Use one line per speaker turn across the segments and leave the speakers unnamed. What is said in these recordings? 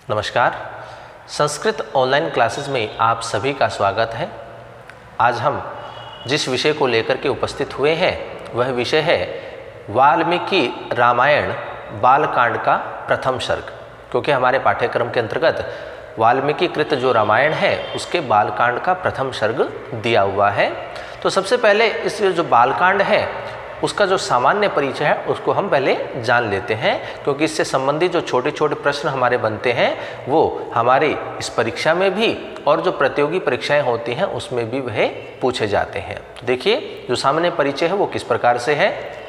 नमस्कार। Sanskrit online classes में आप सभी का स्वागत है। आज हम जिस विषय को लेकर के उपस्थित हुए हैं वह विषय है वाल्मीकि रामायण बालकांड का प्रथम सर्ग। क्योंकि हमारे पाठ्यक्रम के अंतर्गत वाल्मीकि कृत जो रामायण है उसके बालकांड का प्रथम सर्ग दिया हुआ है। तो सबसे पहले इस जो बालकांड है उसका जो सामान्य परिचय है उसको हम पहले जान लेते हैं, क्योंकि इससे संबंधित जो छोटे छोटे प्रश्न हमारे बनते हैं वो हमारी इस परीक्षा में भी और जो प्रतियोगी परीक्षाएं होती हैं उसमें भी वह पूछे जाते हैं। तो देखिए जो सामान्य परिचय है वो किस प्रकार से है।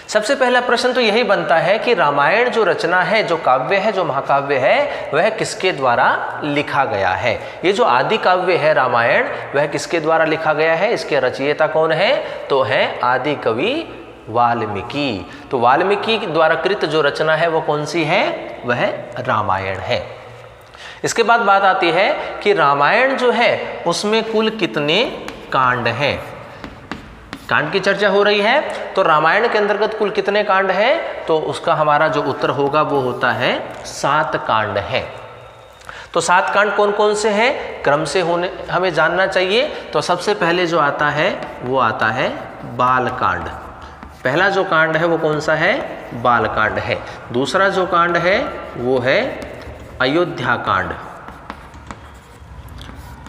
सबसे पहला प्रश्न तो यही बनता है कि रामायण जो रचना है, जो काव्य है, जो महाकाव्य है, वह किसके द्वारा लिखा गया है। ये जो आदि काव्य है रामायण, वह किसके द्वारा लिखा गया है, इसके रचयिता कौन है, तो है आदि कवि वाल्मीकि। तो वाल्मीकि द्वारा कृत जो रचना है वो कौन सी है, वह रामायण है। इसके बाद बात आती है कि रामायण जो है उसमें कुल कितने कांड हैं। कांड की चर्चा हो रही है, तो रामायण के अंतर्गत कुल कितने कांड हैं, तो उसका हमारा जो उत्तर होगा वो होता है 7 कांड हैं। तो 7 कांड कौन कौन से हैं, क्रम से होने हमें जानना चाहिए। तो सबसे पहले जो आता है वो आता है बालकांड। पहला जो कांड है वो कौन सा है, बालकांड है। दूसरा जो कांड है वो है अयोध्या कांड।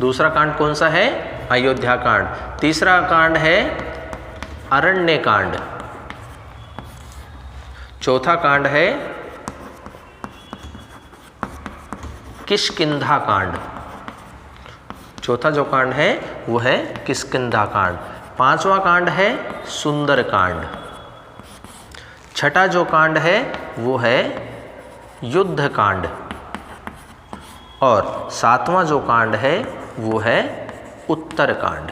दूसरा कांड कौन सा है, अयोध्या कांड। तीसरा कांड है अरण्य कांड। चौथा कांड है किष्किंधा कांड। चौथा जो कांड है वो है किष्किंधा कांड। पांचवा कांड है सुंदर कांड। छठा जो कांड है वो है युद्ध कांड। और 7वां जो कांड है वो है उत्तर कांड।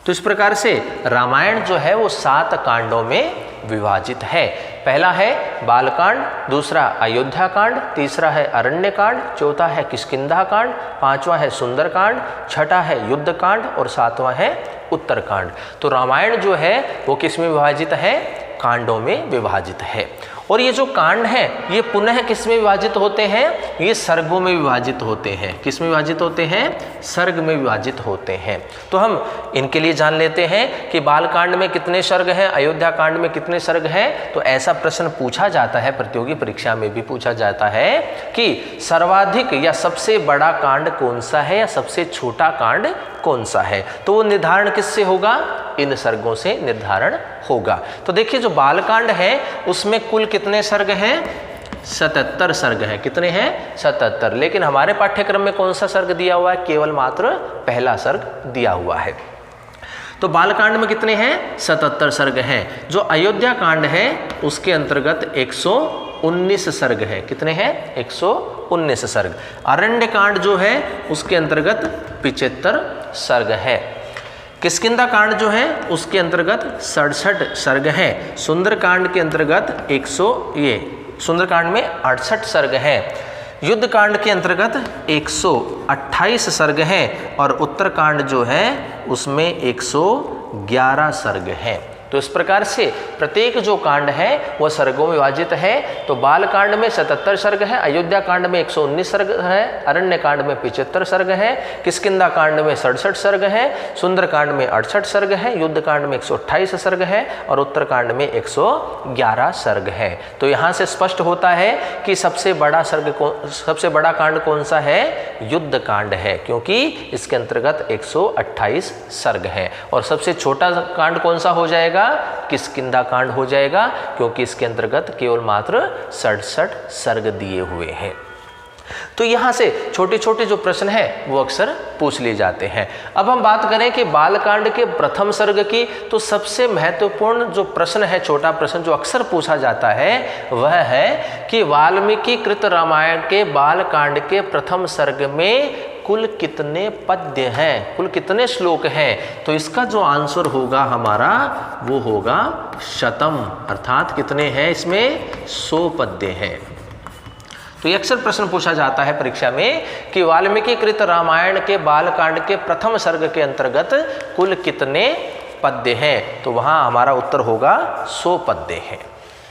तो इस प्रकार से रामायण जो है वो 7 कांडों में विभाजित है। पहला है बालकांड, दूसरा अयोध्या कांड, तीसरा है अरण्य कांड, चौथा है किष्किंधा कांड, 5वां है सुंदर कांड, छठा है युद्ध कांड और 7वां है उत्तर कांड। तो रामायण जो है वो किस में विभाजित है, कांडों में विभाजित है। और ये जो कांड हैं ये पुनः किस में विभाजित होते हैं, ये सर्गों में विभाजित होते हैं। किस में विभाजित होते हैं, सर्ग में विभाजित होते हैं। तो हम इनके लिए जान लेते हैं कि बालकांड में कितने सर्ग हैं, अयोध्या कांड में कितने सर्ग हैं। तो ऐसा प्रश्न पूछा जाता है, प्रतियोगी परीक्षा में भी पूछा जाता है कि सर्वाधिक या सबसे बड़ा कांड कौन सा है या सबसे छोटा कांड कौन सा है। तो वो निर्धारण किससे होगा, इन सर्गों से निर्धारण होगा। तो देखिए जो बालकांड है उसमें कुल कितने सर्ग हैं, 77 सर्ग हैं। कितने हैं, 77। लेकिन हमारे पाठ्यक्रम में कौन सा सर्ग दिया हुआ है, केवल मात्र पहला सर्ग दिया हुआ है। तो बालकांड में कितने हैं, 77 सर्ग हैं। जो अयोध्या कांड है उसके अंतर्गत 119 सर्ग है। कितने हैं, 119 सर्ग। अरण्य कांड जो है उसके अंतर्गत 75 सर्ग है। किष्किंधा कांड जो है उसके अंतर्गत 67 सर्ग हैं। सुंदर कांड के अंतर्गत सुंदर कांड में 68 सर्ग हैं। युद्ध कांड के अंतर्गत 128 सर्ग हैं और उत्तर कांड जो है उसमें 111 सर्ग हैं। तो इस प्रकार से प्रत्येक जो कांड है वह सर्गों में विभाजित है। तो बाल कांड में 77 सर्ग है, अयोध्या कांड में 119 सर्ग है, अरण्य कांड में 75 सर्ग है, किष्किंधा कांड में 67 सर्ग है, सुंदर कांड में 68 सर्ग है, युद्ध कांड में 128 सर्ग है और उत्तर कांड में 111 सर्ग है। तो यहाँ से स्पष्ट होता है कि सबसे बड़ा कांड कौन सा है, युद्ध कांड है, क्योंकि इसके अंतर्गत 128 सर्ग है। और सबसे छोटा कांड कौन सा हो जाएगा, किष्किंधा कांड हो जाएगा, क्योंकि इसके अंतर्गत केवल मात्र 67 सर्ग दिए हुए हैं। तो यहाँ से छोटे छोटे जो प्रश्न है वो अक्सर पूछ लिए जाते हैं। अब हम बात करें कि बालकांड के प्रथम सर्ग की, तो सबसे महत्वपूर्ण जो प्रश्न है, छोटा प्रश्न जो अक्सर पूछा जाता है वह है कि वाल्मीकि कृत रामायण के बालकांड के प्रथम सर्ग में कुल कितने पद्य हैं, कुल कितने श्लोक हैं। तो इसका जो आंसर होगा हमारा वो होगा शतम, अर्थात कितने हैं इसमें, 100 पद्य हैं। तो ये अक्सर प्रश्न पूछा जाता है परीक्षा में कि वाल्मीकि कृत रामायण के बालकांड के प्रथम सर्ग के अंतर्गत कुल कितने पद्य हैं। तो वहाँ हमारा उत्तर होगा 100 पद्य हैं।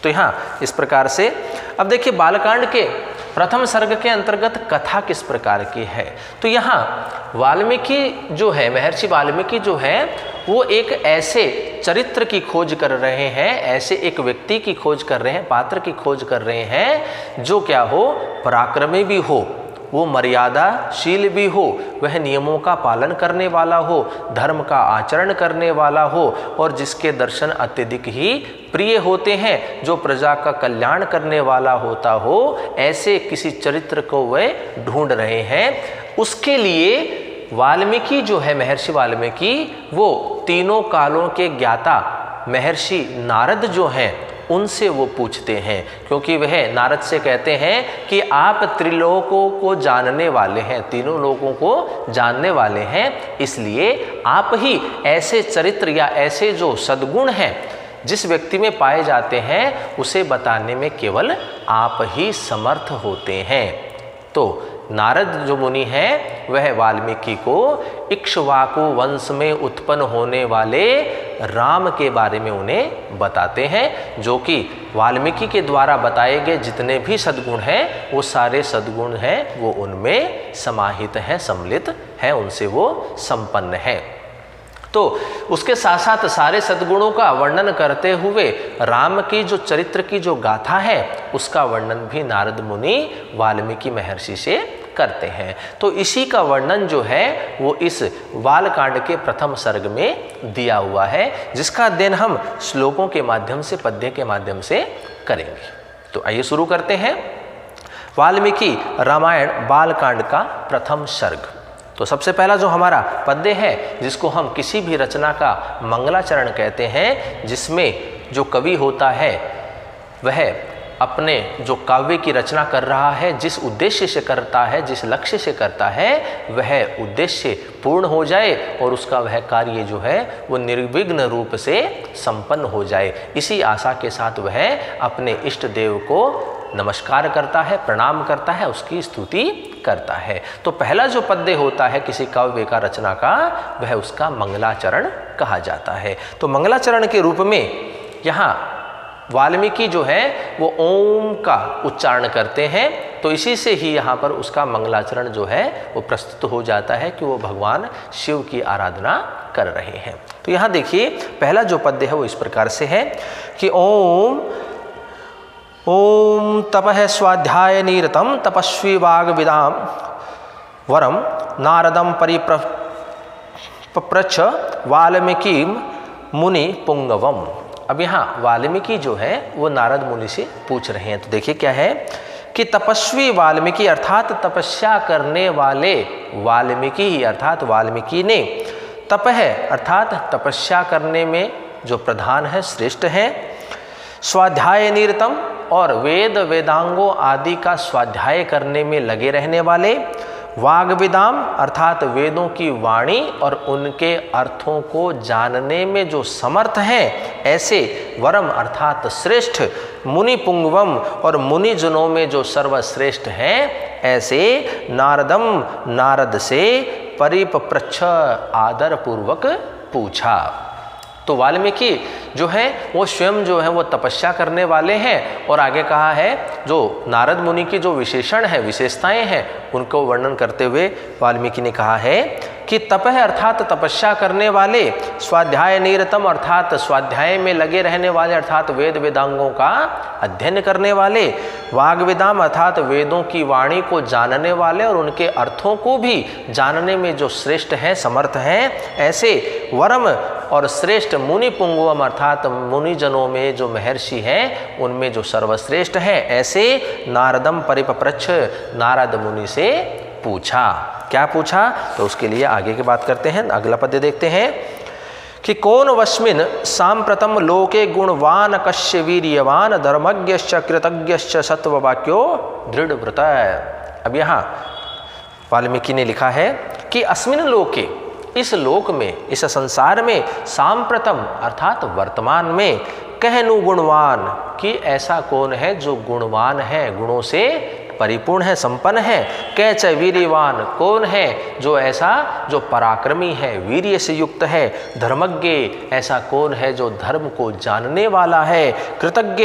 तो यहाँ इस प्रकार से अब देखिए बालकांड के प्रथम सर्ग के अंतर्गत कथा किस प्रकार की है। तो यहाँ वाल्मीकि जो है, महर्षि वाल्मीकि जो है वो एक ऐसे चरित्र की खोज कर रहे हैं, ऐसे एक व्यक्ति की खोज कर रहे हैं, पात्र की खोज कर रहे हैं जो क्या हो, पराक्रमी भी हो, वो मर्यादाशील भी हो, वह नियमों का पालन करने वाला हो, धर्म का आचरण करने वाला हो और जिसके दर्शन अत्यधिक ही प्रिय होते हैं, जो प्रजा का कल्याण करने वाला होता हो, ऐसे किसी चरित्र को वह ढूंढ रहे हैं। उसके लिए वाल्मीकि जो है, महर्षि वाल्मीकि, वो तीनों कालों के ज्ञाता महर्षि नारद जो हैं उनसे वो पूछते हैं, क्योंकि वह नारद से कहते हैं कि आप त्रिलोकों को जानने वाले हैं, तीनों लोगों को जानने वाले हैं, इसलिए आप ही ऐसे चरित्र या ऐसे जो सद्गुण हैं जिस व्यक्ति में पाए जाते हैं उसे बताने में केवल आप ही समर्थ होते हैं। तो नारद जो मुनि हैं वह वाल्मीकि को इक्ष्वाकु वंश में उत्पन्न होने वाले राम के बारे में उन्हें बताते हैं, जो कि वाल्मीकि के द्वारा बताए गए जितने भी सद्गुण हैं वो सारे सद्गुण हैं वो उनमें समाहित हैं, सम्मिलित हैं, उनसे वो संपन्न हैं। तो उसके साथ साथ सारे सद्गुणों का वर्णन करते हुए राम की जो चरित्र की जो गाथा है उसका वर्णन भी नारद मुनि वाल्मीकि महर्षि से करते हैं। तो इसी का वर्णन जो है वो इस बालकांड के प्रथम सर्ग में दिया हुआ है, जिसका अध्ययन हम श्लोकों के माध्यम से, पद्य के माध्यम से करेंगे। तो आइए शुरू करते हैं। वाल्मीकि रामायण बालकांड का प्रथम सर्ग। तो सबसे पहला जो हमारा पद्य है, जिसको हम किसी भी रचना का मंगलाचरण कहते हैं, जिसमें जो कवि होता है वह अपने जो काव्य की रचना कर रहा है, जिस उद्देश्य से करता है, जिस लक्ष्य से करता है, वह उद्देश्य पूर्ण हो जाए और उसका वह कार्य जो है वो निर्विघ्न रूप से संपन्न हो जाए। इसी आशा के साथ वह अपने इष्ट देव को नमस्कार करता है, प्रणाम करता है, उसकी स्तुति करता है। तो पहला जो पद्य होता है किसी काव्य का रचना का, वह उसका मंगलाचरण कहा जाता है। तो मंगलाचरण के रूप में यहाँ वाल्मीकि जो है वो ओम का उच्चारण करते हैं, तो इसी से ही यहाँ पर उसका मंगलाचरण जो है वो प्रस्तुत हो जाता है कि वो भगवान शिव की आराधना कर रहे हैं। तो यहाँ देखिए पहला जो पद्य है वो इस प्रकार से है कि ओम ओम तपः स्वाध्याय निरतम तपस्वी वाग्विदाम वरम नारदम परिप्रच्छ वाल्मीकि मुनि पुंगवम। अब यहाँ वाल्मीकि जो है वो नारद मुनि से पूछ रहे हैं। तो देखिए क्या है कि तपस्वी वाल्मीकि अर्थात तपस्या करने वाले वाल्मीकि, अर्थात वाल्मीकि ने तपः अर्थात तपस्या करने में जो प्रधान है, श्रेष्ठ है, स्वाध्याय निरतम और वेद वेदांगों आदि का स्वाध्याय करने में लगे रहने वाले, वाग्विदाम अर्थात वेदों की वाणी और उनके अर्थों को जानने में जो समर्थ हैं, ऐसे वरम अर्थात श्रेष्ठ, मुनि पुंगवम और मुनि जनों में जो सर्वश्रेष्ठ हैं, ऐसे नारदम नारद से परिप्रच्छ आदर पूर्वक पूछा। तो वाल्मीकि जो है वो स्वयं जो है वो तपस्या करने वाले हैं, और आगे कहा है जो नारद मुनि की जो विशेषण है, विशेषताएं हैं, उनको वर्णन करते हुए वाल्मीकि ने कहा है कि तपः अर्थात तपस्या करने वाले, स्वाध्याय निरतम अर्थात स्वाध्याय में लगे रहने वाले, अर्थात वेद वेदांगों का अध्ययन करने वाले, वाग्विदाम अर्थात वेदों की वाणी को जानने वाले और उनके अर्थों को भी जानने में जो श्रेष्ठ हैं, समर्थ हैं, ऐसे वरम और श्रेष्ठ मुनि पुंगवम अर्थात मुनिजनों में जो महर्षि हैं उनमें जो सर्वश्रेष्ठ हैं, ऐसे नारदम परिप्रच्छ नारद मुनि से पूछा। क्या पूछा? तो उसके लिए आगे की बात करते हैं। अगला पद्य देखते हैं कि कौन वस्मिन सांप्रतम लोके गुणवान कश्य वीर्यवान धर्मज्ञश्च कृतज्ञश्च सत्ववाक्यो दृढ़व्रत। अब यहाँ वाल्मीकि ने लिखा है कि अस्मिन लोके, इस लोक में, इस संसार में, सांप्रतम अर्थात वर्तमान में, कहनु गुणवान कि ऐसा कौन है जो गुणवान है, गुणों से परिपूर्ण है, संपन्न है। कै च वीर्यवान, कौन है जो ऐसा जो पराक्रमी है, वीर्य से युक्त है। धर्मज्ञ, ऐसा कौन है जो धर्म को जानने वाला है। कृतज्ञ,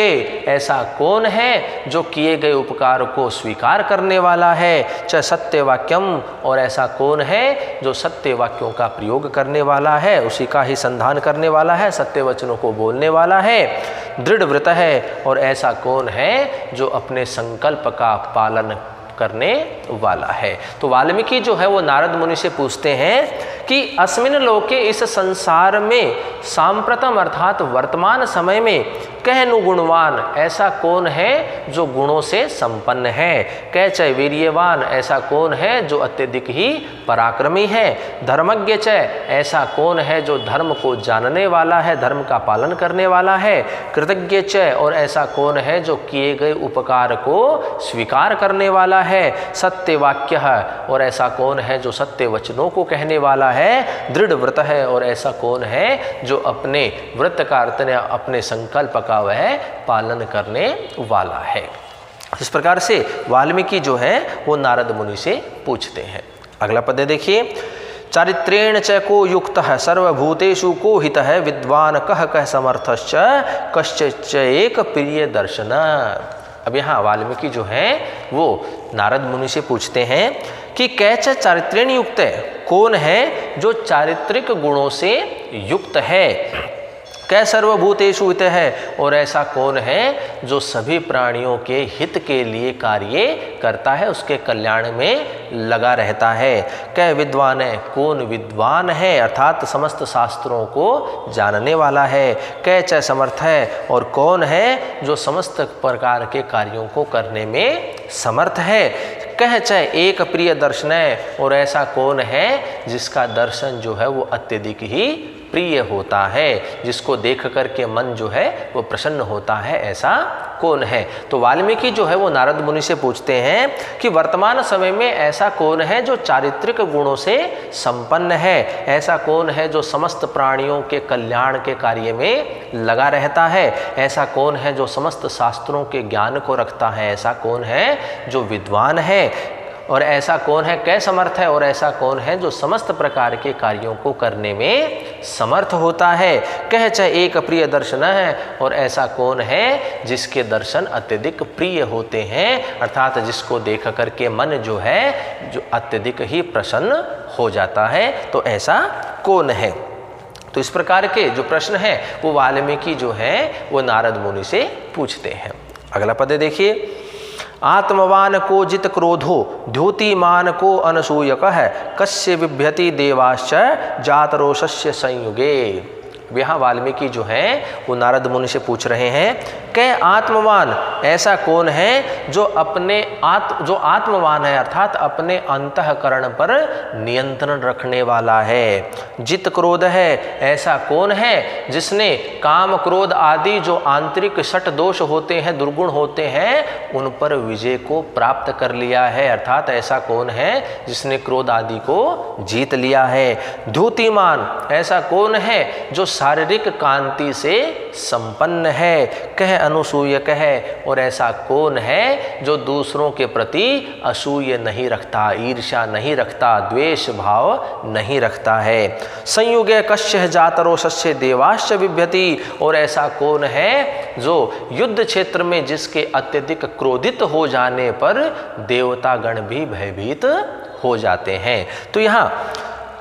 ऐसा कौन है जो किए गए उपकार को स्वीकार करने वाला है। च सत्यवाक्यम, और ऐसा कौन है जो सत्य वाक्यों का प्रयोग करने वाला है, उसी का ही संधान करने वाला है, सत्य वचनों को बोलने वाला है। दृढ़ व्रत है, और ऐसा कौन है जो अपने संकल्प का पालन करने वाला है। तो वाल्मीकि जो है वो नारद मुनि से पूछते हैं कि अस्मिन लोके, इस संसार में, सांप्रतम अर्थात वर्तमान समय में, कहनु गुणवान, ऐसा कौन है जो गुणों से संपन्न है। कह च वीर्यवान, ऐसा कौन है जो अत्यधिक ही पराक्रमी है। धर्मज्ञ च, ऐसा कौन है जो धर्म को जानने वाला है, धर्म का पालन करने वाला है। कृतज्ञ च, और ऐसा कौन है जो किए गए उपकार को स्वीकार करने वाला है। सत्य वाक्य है, और ऐसा कौन है जो सत्य वचनों को कहने वाला है। दृढ़ व्रत है, और ऐसा कौन है जो अपने व्रत का अर्थ, अपने संकल्प का वह पालन करने वाला है। इस प्रकार से वाल्मीकि जो है वो नारद मुनि से पूछते हैं। अगला पद देखिए, चारित्रेण च को युक्त है, सर्वभूतेषु को हित है, विद्वान कह समर्थश्च, कश्च एक प्रिय दर्शन। अब यहाँ वाल्मीकि जो है वो नारद मुनि से पूछते हैं कि कैच चारित्रेण युक्त है, कौन है जो चारित्रिक गुणों से युक्त है। कै सर्वभूतेषु हित है, और ऐसा कौन है जो सभी प्राणियों के हित के लिए कार्य करता है, उसके कल्याण में लगा रहता है। कै विद्वान है, कौन विद्वान है, अर्थात समस्त शास्त्रों को जानने वाला है। कै च समर्थ है, और कौन है जो समस्त प्रकार के कार्यों को करने में समर्थ है। कह च एक प्रिय दर्शन है, और ऐसा कौन है जिसका दर्शन जो है वो अत्यधिक ही प्रिय होता है, जिसको देख करके मन जो है वो प्रसन्न होता है, ऐसा कौन है। तो वाल्मीकि जो है वो नारद मुनि से पूछते हैं कि वर्तमान समय में ऐसा कौन है जो चारित्रिक गुणों से संपन्न है, ऐसा कौन है जो समस्त प्राणियों के कल्याण के कार्य में लगा रहता है, ऐसा कौन है जो समस्त शास्त्रों के ज्ञान को रखता है, ऐसा कौन है जो विद्वान है, और ऐसा कौन है कै समर्थ है, और ऐसा कौन है जो समस्त प्रकार के कार्यों को करने में समर्थ होता है। कह च एक प्रिय दर्शन है, और ऐसा कौन है जिसके दर्शन अत्यधिक प्रिय होते हैं, अर्थात जिसको देख करके मन जो है जो अत्यधिक ही प्रसन्न हो जाता है, तो ऐसा कौन है। तो इस प्रकार के जो प्रश्न है वो वाल्मीकि जो है वो नारद मुनि से पूछते हैं। अगला पद देखिए, आत्मवान को जित क्रोधो, द्योतिमान को अनसूयक है, कस्य बिभ्यति देवाश्च जात रोषस्य संयुगे। यहाँ वाल्मीकि जो है वो नारद मुनि से पूछ रहे हैं कि आत्मवान, ऐसा कौन है जो आत्मवान है, अर्थात अपने अंतःकरण पर नियंत्रण रखने वाला है। जित क्रोध है, ऐसा कौन है जिसने काम क्रोध आदि जो आंतरिक षट दोष होते हैं, दुर्गुण होते हैं, उन पर विजय को प्राप्त कर लिया है, अर्थात ऐसा कौन है जिसने क्रोध आदि को जीत लिया है। द्युतिमान, ऐसा कौन है जो शारीरिक कांति से संपन्न है। कह अनुसूयक है, और ऐसा कौन है जो दूसरों के प्रति असूय नहीं रखता, ईर्ष्या नहीं रखता, द्वेष भाव नहीं रखता है। संयुगे कश्य जातरोषस्य देवाश्च बिभ्यति, और ऐसा कौन है जो युद्ध क्षेत्र में जिसके अत्यधिक क्रोधित हो जाने पर देवतागण भी भयभीत हो जाते हैं। तो यहाँ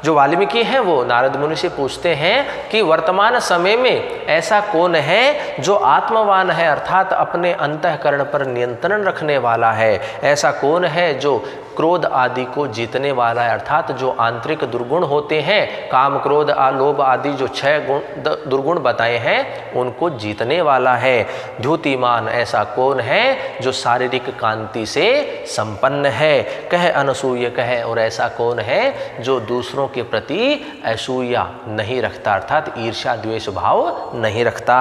जो वाल्मीकि हैं वो नारद मुनि से पूछते हैं कि वर्तमान समय में ऐसा कौन है जो आत्मवान है, अर्थात अपने अंतःकरण पर नियंत्रण रखने वाला है, ऐसा कौन है जो क्रोध आदि को जीतने वाला है, अर्थात जो आंतरिक दुर्गुण होते हैं, काम क्रोध लोभ आदि जो 6 दुर्गुण बताए हैं उनको जीतने वाला है। द्युतिमान, ऐसा कौन है जो शारीरिक कांति से संपन्न है। कह अनसूय कहे, और ऐसा कौन है जो दूसरों के प्रति असूया नहीं रखता, अर्थात ईर्ष्या द्वेष भाव नहीं रखता।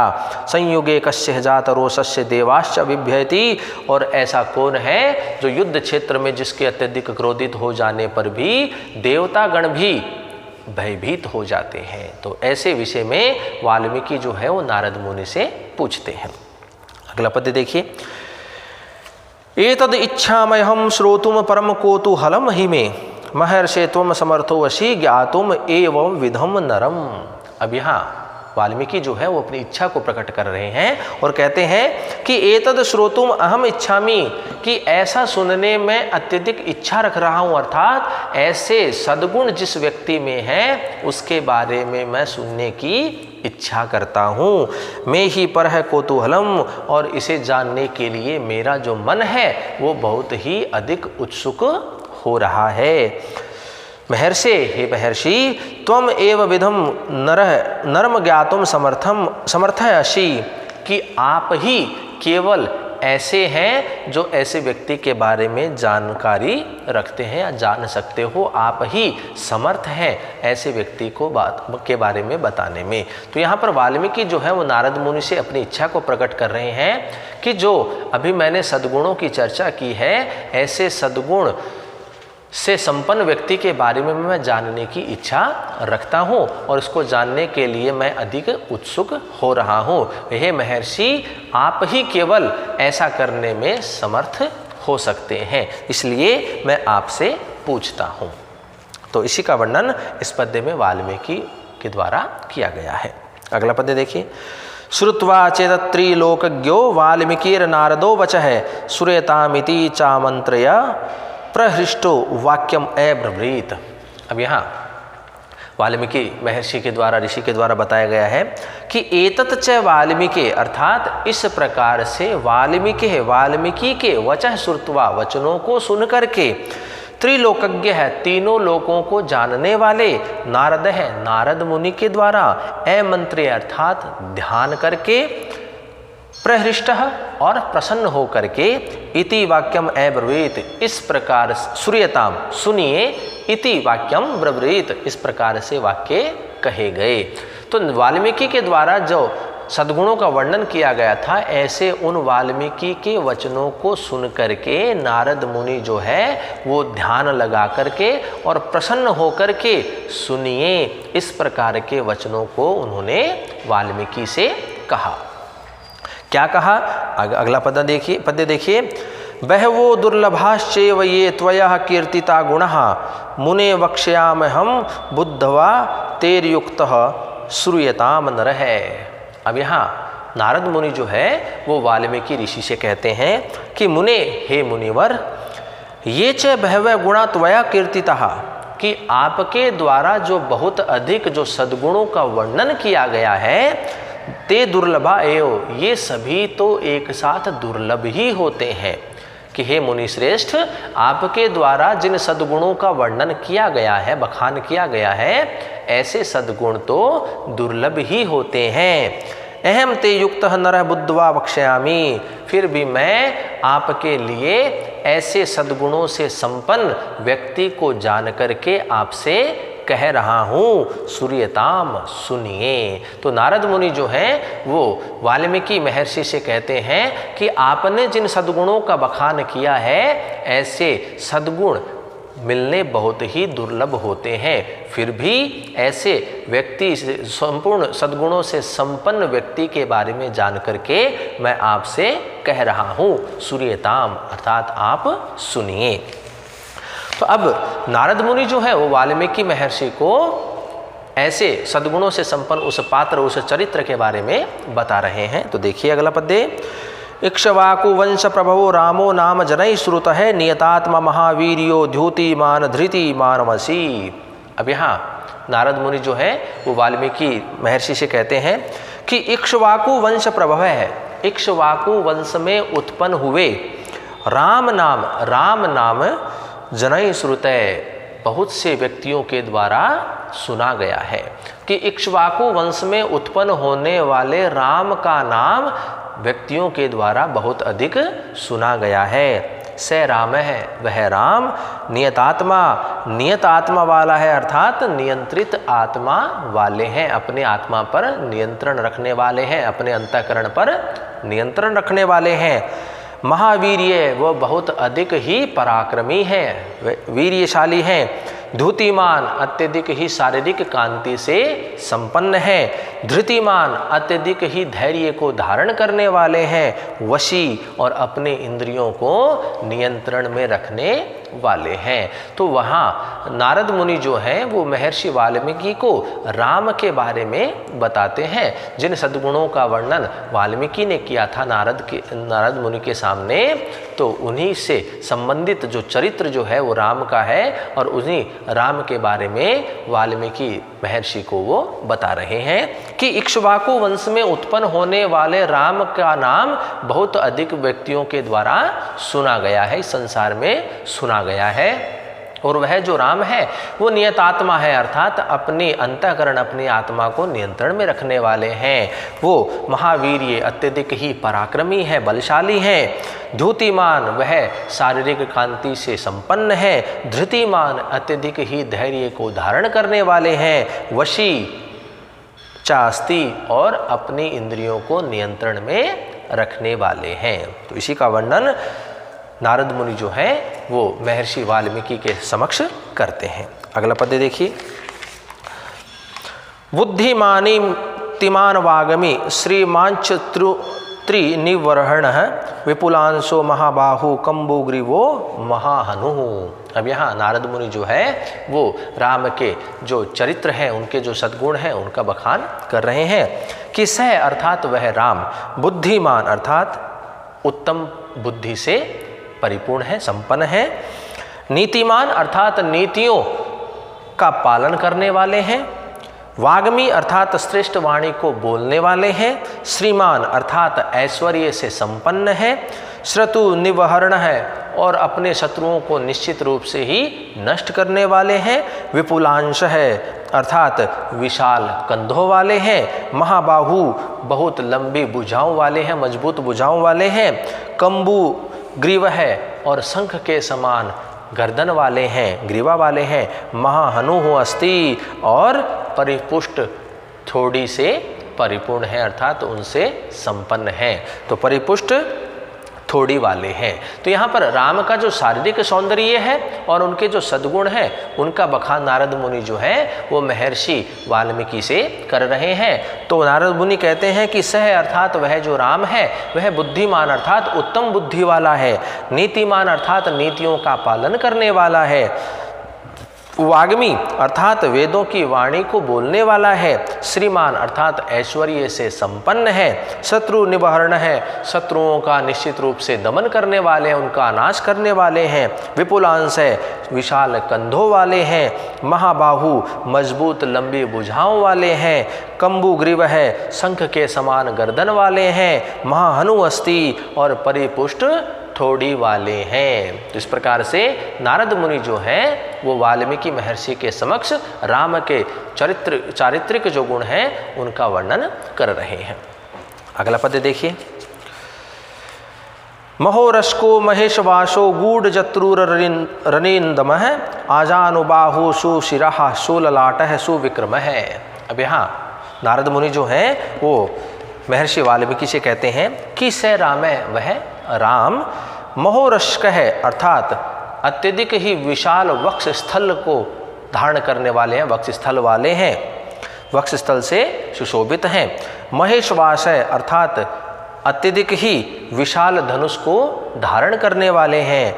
संयुगे कस्य जात रोषस्य देवाश्च बिभ्यति, और ऐसा कौन है जो युद्ध क्षेत्र में जिसके अत्यधिक क्रोधित हो जाने पर भी देवतागण भी भयभीत हो जाते हैं। तो ऐसे विषय में वाल्मीकि जो है वो नारद मुनि से पूछते हैं। अगला पद देखिए, एतद इच्छामयहं श्रोतुम परम कौतूहलम हि मे महर्षे त्वम समर्थो वशी ज्ञातुम एवं विधम नरम। अब यहाँ वाल्मीकि जो है वो अपनी इच्छा को प्रकट कर रहे हैं और कहते हैं कि एतद श्रोतुम अहम इच्छामि, कि ऐसा सुनने में अत्यधिक इच्छा रख रहा हूँ, अर्थात ऐसे सद्गुण जिस व्यक्ति में है उसके बारे में मैं सुनने की इच्छा करता हूँ। मैं ही पर है कौतूहलम, और इसे जानने के लिए मेरा जो मन है वो बहुत ही अधिक उत्सुक हो रहा है। महर्षे, हे महर्षि, त्वम एव विधम नरम ज्ञातुम समर्थयसि, कि आप ही केवल ऐसे हैं जो ऐसे व्यक्ति के बारे में जानकारी रखते हैं या जान सकते हो, आप ही समर्थ हैं ऐसे व्यक्ति को बात के बारे में बताने में। तो यहाँ पर वाल्मीकि जो है वो नारद मुनि से अपनी इच्छा को प्रकट कर रहे हैं कि जो अभी मैंने सद्गुणों की चर्चा की है, ऐसे सद्गुण से संपन्न व्यक्ति के बारे में मैं जानने की इच्छा रखता हूँ और इसको जानने के लिए मैं अधिक उत्सुक हो रहा हूँ। हे महर्षि, आप ही केवल ऐसा करने में समर्थ हो सकते हैं, इसलिए मैं आपसे पूछता हूँ। तो इसी का वर्णन इस पद्य में वाल्मीकि के द्वारा किया गया है। अगला पद्य देखिए। श्रुत्वा चेतत्रिलोकज्ञो वाल्मीकिर नारदो वचः श्रूयतामिति चामंत्रया प्रहृष्टो वाक्यम अब्रवीत। अब यहाँ वाल्मीकि महर्षि के द्वारा, ऋषि के द्वारा बताया गया है कि एतत् च वाल्मीकि, अर्थात इस प्रकार से वाल्मीकि के वचः श्रुत्वा, वचनों को सुन करके, त्रिलोकज्ञ है, तीनों लोकों को जानने वाले, नारद है, नारद मुनि के द्वारा, अमंत्रे अर्थात ध्यान करके, प्रहृष्ट और प्रसन्न हो करके, इति वाक्यम अब्रवीत, इस प्रकार श्रूयताम, सुनिए, इति वाक्यम ब्रवीत, इस प्रकार से वाक्य कहे गए। तो वाल्मीकि के द्वारा जो सद्गुणों का वर्णन किया गया था, ऐसे उन वाल्मीकि के वचनों को सुन करके नारद मुनि जो है वो ध्यान लगा करके और प्रसन्न हो करके सुनिए, इस प्रकार के वचनों को उन्होंने वाल्मीकि से कहा। क्या कहा? अगला पद्य देखिए। बहवो दुर्लभाश्चैव ये त्वया कीर्तिता गुणः मुने वक्ष्यामहं बुद्धवा तेर्युक्तः श्रूयताम नरः। अब यहाँ नारद मुनि जो है वो वाल्मीकि ऋषि से कहते हैं कि मुने, हे मुनिवर, ये च बहवः गुणा त्वया कीर्तितः, कि आपके द्वारा जो बहुत अधिक जो सद्गुणों का वर्णन किया गया है, ते दुर्लभा एव, ये सभी तो एक साथ दुर्लभ ही होते हैं। कि हे मुनि श्रेष्ठ, आपके द्वारा जिन सद्गुणों का वर्णन किया गया है, बखान किया गया है, ऐसे सद्गुण तो दुर्लभ ही होते हैं। अहम ते युक्तः नरः बुद्ध्वा वक्ष्यामि, फिर भी मैं आपके लिए ऐसे सद्गुणों से संपन्न व्यक्ति को जान करके आपसे कह रहा हूँ, सूर्यताम, सुनिए। तो नारद मुनि जो हैं वो वाल्मीकि महर्षि से कहते हैं कि आपने जिन सद्गुणों का बखान किया है, ऐसे सद्गुण मिलने बहुत ही दुर्लभ होते हैं, फिर भी ऐसे व्यक्ति, संपूर्ण सद्गुणों से संपन्न व्यक्ति के बारे में जान करके मैं आपसे कह रहा हूँ, सूर्यताम, अर्थात आप सुनिए। तो अब नारद मुनि जो है वो वाल्मीकि महर्षि को ऐसे सद्गुणों से संपन्न उस पात्र, उस चरित्र के बारे में बता रहे हैं। तो देखिए अगला पद्य। इक्ष्वाकु वंश प्रभवो रामो नाम जनैः श्रुतः नियतात्मा महावीर्यो द्योतिमान धृतिमान वशी। अब यहाँ नारद मुनि जो है वो वाल्मीकि महर्षि से कहते हैं कि इक्ष्वाकु वंश प्रभव है, इक्ष्वाकु वंश में उत्पन्न हुए राम नाम जनैः श्रुतः, बहुत से व्यक्तियों के द्वारा सुना गया है कि इक्ष्वाकु वंश में उत्पन्न होने वाले राम का नाम व्यक्तियों के द्वारा बहुत अधिक सुना गया है। स राम है, वह राम नियत आत्मा वाला है, अर्थात नियंत्रित आत्मा वाले हैं, अपने आत्मा पर नियंत्रण रखने वाले हैं, अपने अंतःकरण पर नियंत्रण रखने वाले हैं। महावीर्य, वह बहुत अधिक ही पराक्रमी हैं, वीर्यशाली हैं। धूतिमान अत्यधिक ही शारीरिक कांति से संपन्न है, धृतिमान अत्यधिक ही धैर्य को धारण करने वाले हैं, वशी और अपने इंद्रियों को नियंत्रण में रखने वाले हैं। तो वहाँ नारद मुनि जो हैं वो महर्षि वाल्मीकि को राम के बारे में बताते हैं, जिन सद्गुणों का वर्णन वाल्मीकि ने किया था नारद मुनि के सामने, तो उन्हीं से संबंधित जो चरित्र जो है वो राम का है, और उन्हीं राम के बारे में वाल्मीकि महर्षि को वो बता रहे हैं कि इक्ष्वाकु वंश में उत्पन्न होने वाले राम का नाम बहुत अधिक व्यक्तियों के द्वारा सुना गया है, इस संसार में सुना गया है। और वह जो राम है वो नियतात्मा है, अर्थात अपनी अंतःकरण अपनी आत्मा को नियंत्रण में रखने वाले हैं। वो महावीर्य अत्यधिक ही पराक्रमी है, बलशाली हैं। धूतिमान वह शारीरिक कांति से संपन्न है, धृतिमान अत्यधिक ही धैर्य को धारण करने वाले हैं, वशी चास्ती और अपनी इंद्रियों को नियंत्रण में रखने वाले हैं। तो इसी का वर्णन नारद मुनि जो है वो महर्षि वाल्मीकि के समक्ष करते हैं। अगला पद्य देखिए। बुद्धिमानी तिमान वागमी श्रीमांच त्रिनिवर्हण विपुलांशो महाबाहु कंबुग्रीवो महाहनु। अब यहाँ नारद मुनि जो है वो राम के जो चरित्र हैं, उनके जो सद्गुण हैं, उनका बखान कर रहे हैं कि सह अर्थात वह राम, बुद्धिमान अर्थात उत्तम बुद्धि से परिपूर्ण है, संपन्न है, नीतिमान अर्थात नीतियों का पालन करने वाले हैं, वाग्मी अर्थात श्रेष्ठ वाणी को बोलने वाले हैं, श्रीमान अर्थात ऐश्वर्य से संपन्न है, श्रतु निवहरण है और अपने शत्रुओं को निश्चित रूप से ही नष्ट करने वाले हैं, विपुलांश है अर्थात विशाल कंधों वाले हैं, महाबाहु बहुत लंबी भुजाओं वाले हैं, मजबूत भुजाओं वाले हैं, कंबु ग्रीव है और शंख के समान गर्दन वाले हैं, ग्रीवा वाले हैं, महाहनु अस्ति और परिपुष्ट थोड़ी से परिपूर्ण है, अर्थात उनसे संपन्न है। तो परिपुष्ट थोड़ी वाले हैं। तो यहाँ पर राम का जो शारीरिक सौंदर्य है और उनके जो सद्गुण हैं, उनका बखान नारद मुनि जो है वो महर्षि वाल्मीकि से कर रहे हैं। तो नारद मुनि कहते हैं कि सह अर्थात वह जो राम है वह बुद्धिमान अर्थात उत्तम बुद्धि वाला है, नीतिमान अर्थात नीतियों का पालन करने वाला है, वाग्मी अर्थात वेदों की वाणी को बोलने वाला है, श्रीमान अर्थात ऐश्वर्य से संपन्न है, शत्रु निवारण है, शत्रुओं का निश्चित रूप से दमन करने वाले हैं, उनका नाश करने वाले हैं, विपुलांश है विशाल कंधों वाले हैं, महाबाहु मजबूत लंबी भुजाओं वाले हैं, कंबु ग्रीव है शंख के समान गर्दन वाले हैं, महाहनु अस्ति और परिपुष्ट थोड़ी वाले हैं। तो इस प्रकार से नारद मुनि जो हैं वो वाल्मीकि महर्षि के समक्ष राम के चारित्रिक जो गुण हैं उनका वर्णन कर रहे हैं। अगला पद्य देखिए। महोरस्को महेशवासो गूढ़ जत्रुर रनिंदम है, आजानुबाहु सुशिरः सुललाटः सुविक्रम है। अब यहाँ नारद मुनि जो हैं वो महर्षि वाल्मीकि से कहते हैं कि स राम है वह राम महोरस्क है अर्थात अत्यधिक ही विशाल वक्ष स्थल को धारण करने वाले हैं, वक्ष स्थल वाले हैं, वक्ष स्थल से सुशोभित हैं, महेशवास है अर्थात अत्यधिक ही विशाल धनुष को धारण करने वाले हैं,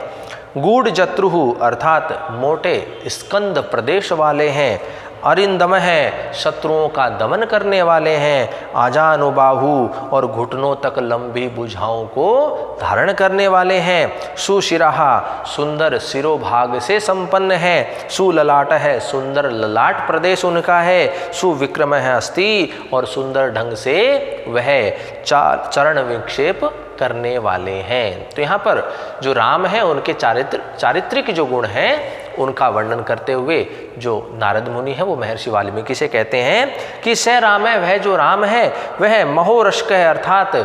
गूढ़ जत्रुहु अर्थात मोटे स्कंद प्रदेश वाले हैं, अरिंदम है शत्रुओं का दमन करने वाले हैं, आजानुबाहु और घुटनों तक लंबी भुजाओं को धारण करने वाले हैं, सुशिराहा सुंदर सिरोभाग से संपन्न है, सुललाट है सुंदर ललाट प्रदेश उनका है, सुविक्रम है अस्ति और सुंदर ढंग से वह चरण विक्षेप करने वाले हैं। तो यहाँ पर जो राम है उनके चारित्रिक जो गुण हैं उनका वर्णन करते हुए जो नारद मुनि है वो महर्षि वाल्मीकि से कहते हैं कि स राम है वह जो राम है वह महोरस्क है अर्थात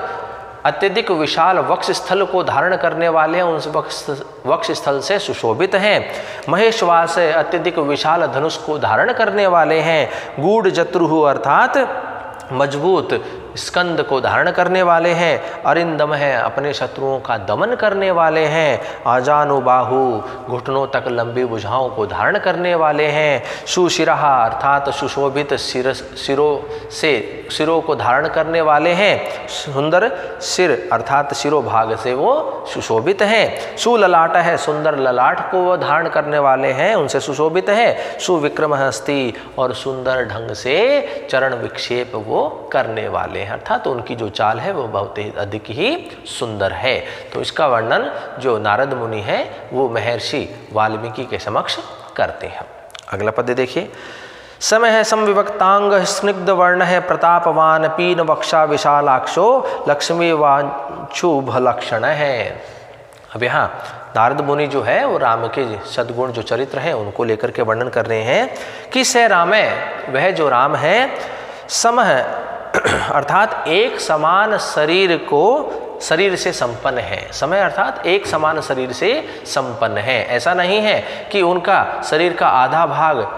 अत्यधिक विशाल वक्ष स्थल को धारण करने वाले हैं, उस वक्ष स्थल से सुशोभित हैं, महेशवास है अत्यधिक विशाल धनुष को धारण करने वाले हैं, गूढ़ जत्रुहु अर्थात मजबूत स्कंद को धारण करने वाले हैं, अरिंदम है अपने शत्रुओं का दमन करने वाले हैं, आजानुबाहु घुटनों तक लंबी भुजाओं को धारण करने वाले हैं, सुशिरः अर्थात सुशोभित सिरों को धारण करने वाले हैं, सुंदर सिर अर्थात शिरोभाग से वो सुशोभित हैं, सुललाट है सुंदर ललाट को वो धारण करने वाले हैं, उनसे सुशोभित है, सुविक्रम हस्ती और सुंदर ढंग से चरण विक्षेप वो करने वाले हैं, अर्थात उनकी जो चाल है वो बहुत ही अधिक ही सुंदर है। तो इसका वर्णन जो नारद मुनि है वो महर्षि वाल्मीकि के समक्ष करते हैं। अगला पद्य देखिए। समय है समविवक्तांग स्निग्ध वर्ण है प्रतापवान पीन वक्षा विशालाक्षो लक्ष्मी वांशुभ लक्षण है। अब यहाँ नारद मुनि जो है वो राम के सद्गुण जो चरित्र हैं उनको लेकर के वर्णन कर रहे हैं कि स राम है वह जो राम है सम है अर्थात एक समान शरीर से संपन्न है। समय अर्थात एक समान शरीर से संपन्न है। ऐसा नहीं है कि उनका शरीर का आधा भाग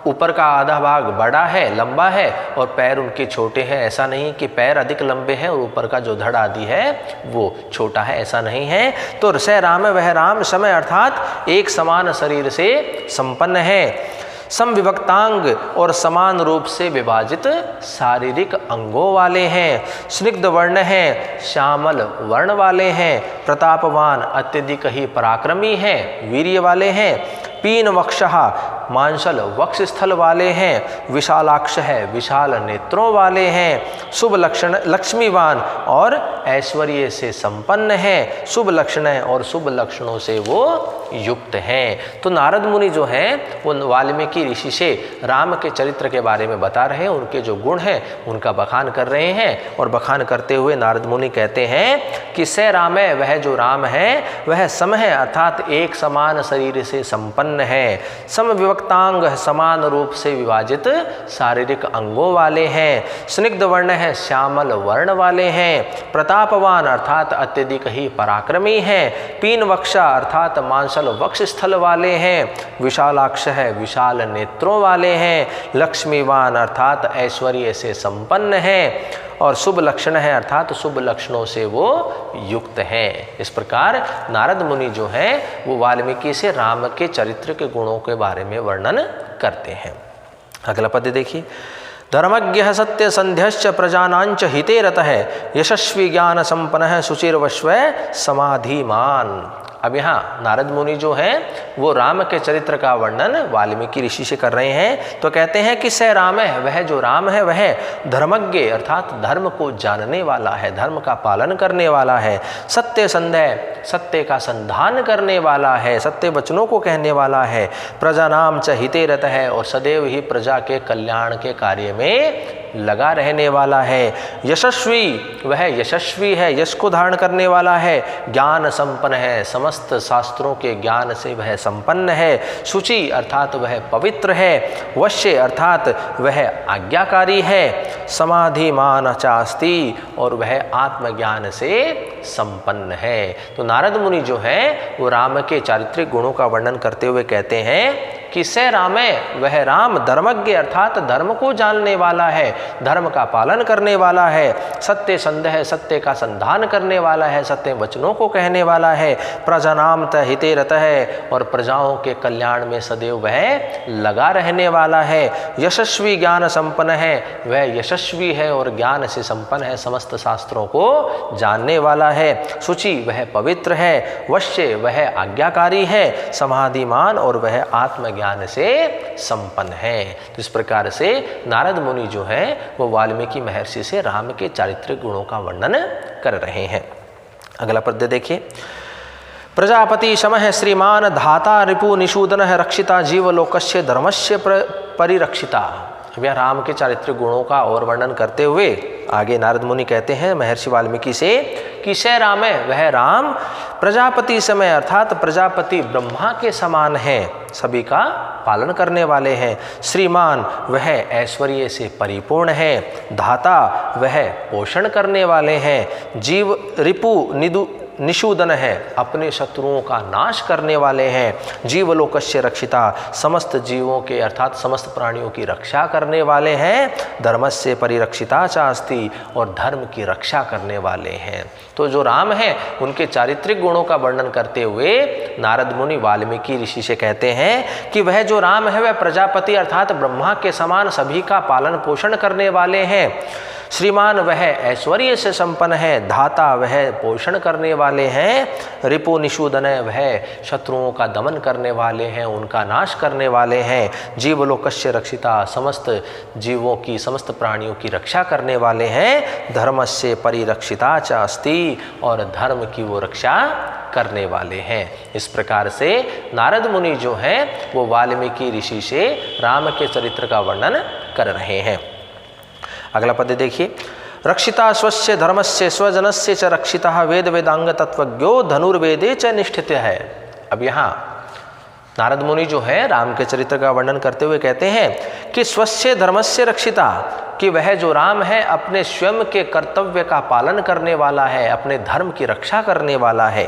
ऊपर का आधा भाग बड़ा है लंबा है और पैर उनके छोटे हैं। ऐसा नहीं कि पैर अधिक लंबे हैं और ऊपर का जो धड़ आदि है वो छोटा है, ऐसा नहीं है। तो स राम वह राम समय अर्थात एक समान शरीर से संपन्न है, समविभक्तांग और समान रूप से विभाजित शारीरिक अंगों वाले हैं, स्निग्ध वर्ण है श्यामल वर्ण वाले हैं, प्रतापवान अत्यधिक ही पराक्रमी हैं, वीर्य वाले हैं, पीन वक्षः मांसल वक्ष स्थल वाले हैं, विशालाक्ष है विशाल नेत्रों वाले हैं, शुभ लक्षण लक्ष्मीवान और ऐश्वर्य से संपन्न है, शुभ लक्षण है और शुभ लक्षणों से वो युक्त हैं। तो नारद मुनि जो हैं वो वाल्मीकि ऋषि से राम के चरित्र के बारे में बता रहे हैं, उनके जो गुण हैं उनका बखान कर रहे हैं। और बखान करते हुए नारद मुनि कहते हैं कि स राम है वह जो राम है वह सम है अर्थात एक समान शरीर से संपन्न है, समविभक्तांग समान रूप से विभाजित शारीरिक अंगों वाले हैं, स्निग्ध वर्ण है श्यामल वर्ण वाले हैं, प्रतापवान अर्थात अत्यधिक ही पराक्रमी हैं, पीन वक्षा अर्थात मांसल वक्ष स्थल वाले हैं, विशालाक्ष है विशाल नेत्रों वाले हैं, लक्ष्मीवान अर्थात ऐश्वर्य से संपन्न हैं और शुभ लक्षण है अर्थात शुभ लक्षणों से वो युक्त हैं। इस प्रकार नारद मुनि जो हैं वो वाल्मीकि से राम के चरित्र के गुणों के बारे में वर्णन करते हैं। अगला पद्य देखिए। धर्मज्ञ सत्य संध्यश्च प्रजानांच हिते रतः यशस्वी ज्ञान संपन्न शुचिर्वश्व समाधिमान। अब यहाँ नारद मुनि जो हैं वो राम के चरित्र का वर्णन वाल्मीकि ऋषि से कर रहे हैं। तो कहते हैं कि स राम है वह जो राम है वह धर्मज्ञ अर्थात धर्म को जानने वाला है, धर्म का पालन करने वाला है, सत्य संदेह सत्य का संधान करने वाला है, सत्य वचनों को कहने वाला है, प्रजा नाम च हिते रत है और सदैव ही प्रजा के कल्याण के कार्य में लगा रहने वाला है, यशस्वी वह यशस्वी है यश को धारण करने वाला है, ज्ञान संपन्न है समस्त शास्त्रों के ज्ञान से वह संपन्न है, शुचि अर्थात वह पवित्र है, वश्य अर्थात वह आज्ञाकारी है, समाधिमान चास्ति और वह आत्मज्ञान से संपन्न है। तो नारद मुनि जो है वो राम के चारित्रिक गुणों का वर्णन करते हुए कहते हैं कि स राम है वह राम धर्मज्ञ अर्थात धर्म को जानने वाला है, धर्म का पालन करने वाला है, सत्य संदेह सत्य का संधान करने वाला है, सत्य वचनों को कहने वाला है, प्रजानाम त हिते रत है और प्रजाओं के कल्याण में सदैव वह लगा रहने वाला है, यशस्वी ज्ञान संपन्न है वह यशस्वी है और ज्ञान से संपन्न है, समस्त शास्त्रों को जानने वाला है, शुचि वह पवित्र है, वश्य वह आज्ञाकारी है, समाधिमान और वह आत्मज्ञान से संपन्न है। तो इस प्रकार से नारद मुनि जो है वो वाल्मीकि महर्षि से राम के चारित्रिक गुणों का वर्णन कर रहे हैं। अगला पद्य देखिए। प्रजापति शमः श्रीमान धाता रिपु निषूदन रक्षिता जीवलोकस्य धर्मस्य परिरक्षिता। अब यह राम के चारित्रिक गुणों का और वर्णन करते हुए आगे नारद मुनि कहते हैं महर्षि वाल्मीकि से कि स राम है वह राम प्रजापति समय अर्थात प्रजापति ब्रह्मा के समान है, सभी का पालन करने वाले हैं, श्रीमान वह ऐश्वर्य से परिपूर्ण है, धाता वह पोषण करने वाले हैं, जीव रिपु निषूदन है, अपने शत्रुओं का नाश करने वाले हैं। जीवलोकस्य रक्षिता, समस्त जीवों के अर्थात समस्त प्राणियों की रक्षा करने वाले हैं। धर्मस्य परिरक्षिता चास्ति, और धर्म की रक्षा करने वाले हैं। तो जो राम हैं उनके चारित्रिक गुणों का वर्णन करते हुए नारद मुनि वाल्मीकि ऋषि से कहते हैं कि वह जो राम है वह प्रजापति अर्थात ब्रह्मा के समान सभी का पालन पोषण करने वाले हैं। श्रीमान वह ऐश्वर्य से संपन्न है, धाता वह पोषण करने वाले हैं। रिपु निषूदन वह शत्रुओं का दमन करने वाले हैं, उनका नाश करने वाले हैं। जीवलोकस्य रक्षिता, समस्त जीवों की समस्त प्राणियों की रक्षा करने वाले हैं। धर्मस्य परिरक्षिता च अस्ति, और धर्म की वो रक्षा करने वाले हैं। इस प्रकार से नारद मुनि जो हैं वो वाल्मीकि ऋषि से राम के चरित्र का वर्णन कर रहे हैं। अगला पद देखिए, रक्षिता स्वस्य धर्मस्य स्वजनस्य च रक्षिता, वेद वेदांग तत्वज्ञो धनुर्वेदे च निष्ठित है। अब यहाँ नारद मुनि जो है राम के चरित्र का वर्णन करते हुए कहते हैं कि स्वस्य धर्मस्य रक्षिता, कि वह जो राम है अपने स्वयं के कर्तव्य का पालन करने वाला है, अपने धर्म की रक्षा करने वाला है।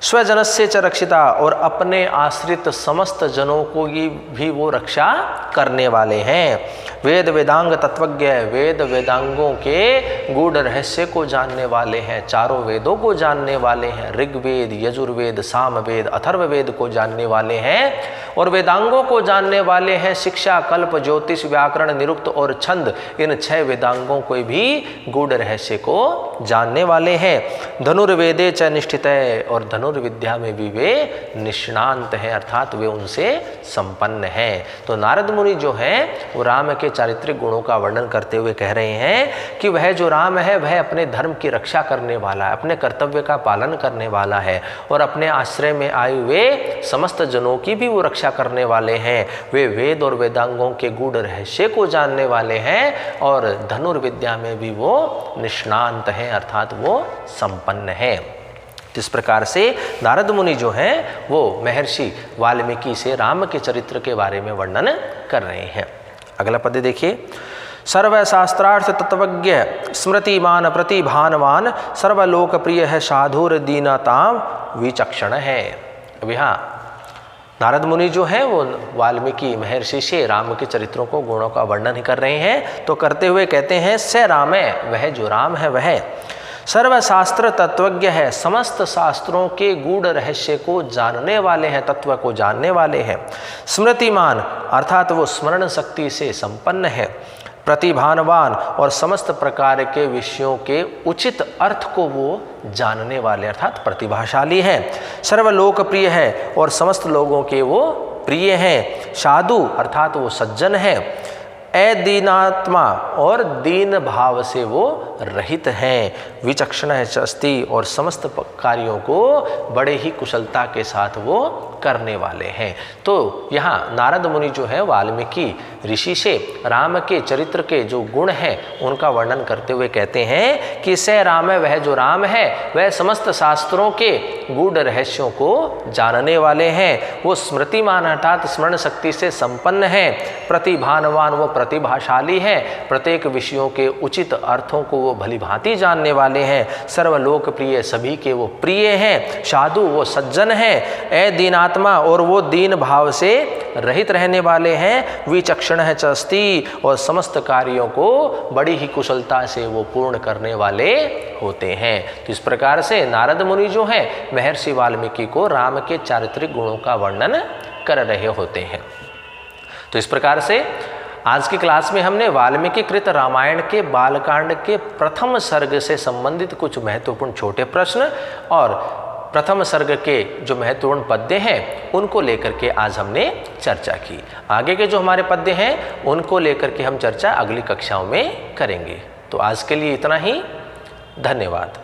स्वजनस्य च रक्षिता, और अपने आश्रित समस्त जनों को भी वो रक्षा करने वाले हैं। वेद वेदांग तत्वज्ञ, वेद वेदांगों के गूढ़ रहस्य को जानने वाले हैं, चारों वेदों को जानने वाले हैं। ऋग्वेद, यजुर्वेद, सामवेद, अथर्ववेद को जानने वाले हैं, और वेदांगों को जानने वाले हैं। शिक्षा, कल्प, ज्योतिष, व्याकरण, निरुक्त और छंद, इन 6 वेदांगों को भी गूढ़ रहस्य को जानने वाले हैं। धनुर्वेदे च निष्ठित है, और धनुर्विद्या में भी वे निष्णांत हैं, अर्थात वे उनसे संपन्न हैं। तो नारद मुनि जो हैं वो राम के चारित्रिक गुणों का वर्णन करते हुए कह रहे हैं कि वह जो राम है वह अपने धर्म की रक्षा करने वाला है, अपने कर्तव्य का पालन करने वाला है, और अपने आश्रय में आए हुए समस्त जनों की भी वो रक्षा करने वाले हैं। वे वेद और वेदांगों के गूढ़ रहस्य को जानने वाले हैं, और धनुर्विद्या में भी वो निष्णांत हैं, अर्थात वो संपन्न हैं। इस प्रकार से नारद मुनि जो हैं वो महर्षि वाल्मीकि से राम के चरित्र के बारे में वर्णन कर रहे हैं। अगला पद देखिए, सर्वशास्त्रार्थ तत्वज्ञ स्मृतिमान प्रतिभानवान, सर्वलोकप्रिय है साधुर दीनताम विचक्षण है। अब यहाँ नारद मुनि जो है वो वाल्मीकि महर्षि से राम के चरित्रों को गुणों का वर्णन कर रहे हैं। तो करते हुए कहते हैं, स राम है, वह जो राम है वह सर्वशास्त्र तत्वज्ञ है, समस्त शास्त्रों के गूढ़ रहस्य को जानने वाले हैं, तत्व को जानने वाले हैं। स्मृतिमान अर्थात वो स्मरण शक्ति से संपन्न है। प्रतिभानवान, और समस्त प्रकार के विषयों के उचित अर्थ को वो जानने वाले अर्थात प्रतिभाशाली हैं। सर्वलोकप्रिय है, और समस्त लोगों के वो प्रिय हैं। साधु अर्थात वो सज्जन है। अदीनात्मा, और दीन भाव से वो रहित हैं। विचक्षण है अस्ति, और समस्त कार्यों को बड़े ही कुशलता के साथ वो करने वाले हैं। तो यहाँ नारद मुनि जो है वाल्मीकि ऋषि से राम के चरित्र के जो गुण हैं उनका वर्णन करते हुए कहते हैं कि स राम है, वह जो राम है वह समस्त शास्त्रों के गूढ़ रहस्यों को जानने वाले हैं। वो स्मृतिमान अर्थात स्मरण शक्ति से संपन्न है। प्रतिभानवान, वो प्रतिभाशाली हैं, प्रत्येक विषयों के उचित अर्थों को वो भली भांति जानने वाले हैं। सर्वलोकप्रिय, सभी के वो प्रिय हैं। साधु, वो सज्जन हैं। अदीनात्मा, और वो दीन भाव से रहित रहने वाले हैं। विचक्षण है अस्ति, और समस्त कार्यों को बड़ी ही कुशलता से वो पूर्ण करने वाले होते हैं। तो इस प्रकार से नारद मुनि जो हैं महर्षि वाल्मीकि को राम के चारित्रिक गुणों का वर्णन कर रहे होते हैं। तो इस प्रकार से आज की क्लास में हमने वाल्मीकि कृत रामायण के बालकांड के प्रथम सर्ग से संबंधित कुछ महत्वपूर्ण छोटे प्रश्न और प्रथम सर्ग के जो महत्वपूर्ण पद्य हैं उनको लेकर के आज हमने चर्चा की। आगे के जो हमारे पद्य हैं उनको लेकर के हम चर्चा अगली कक्षाओं में करेंगे। तो आज के लिए इतना ही। धन्यवाद।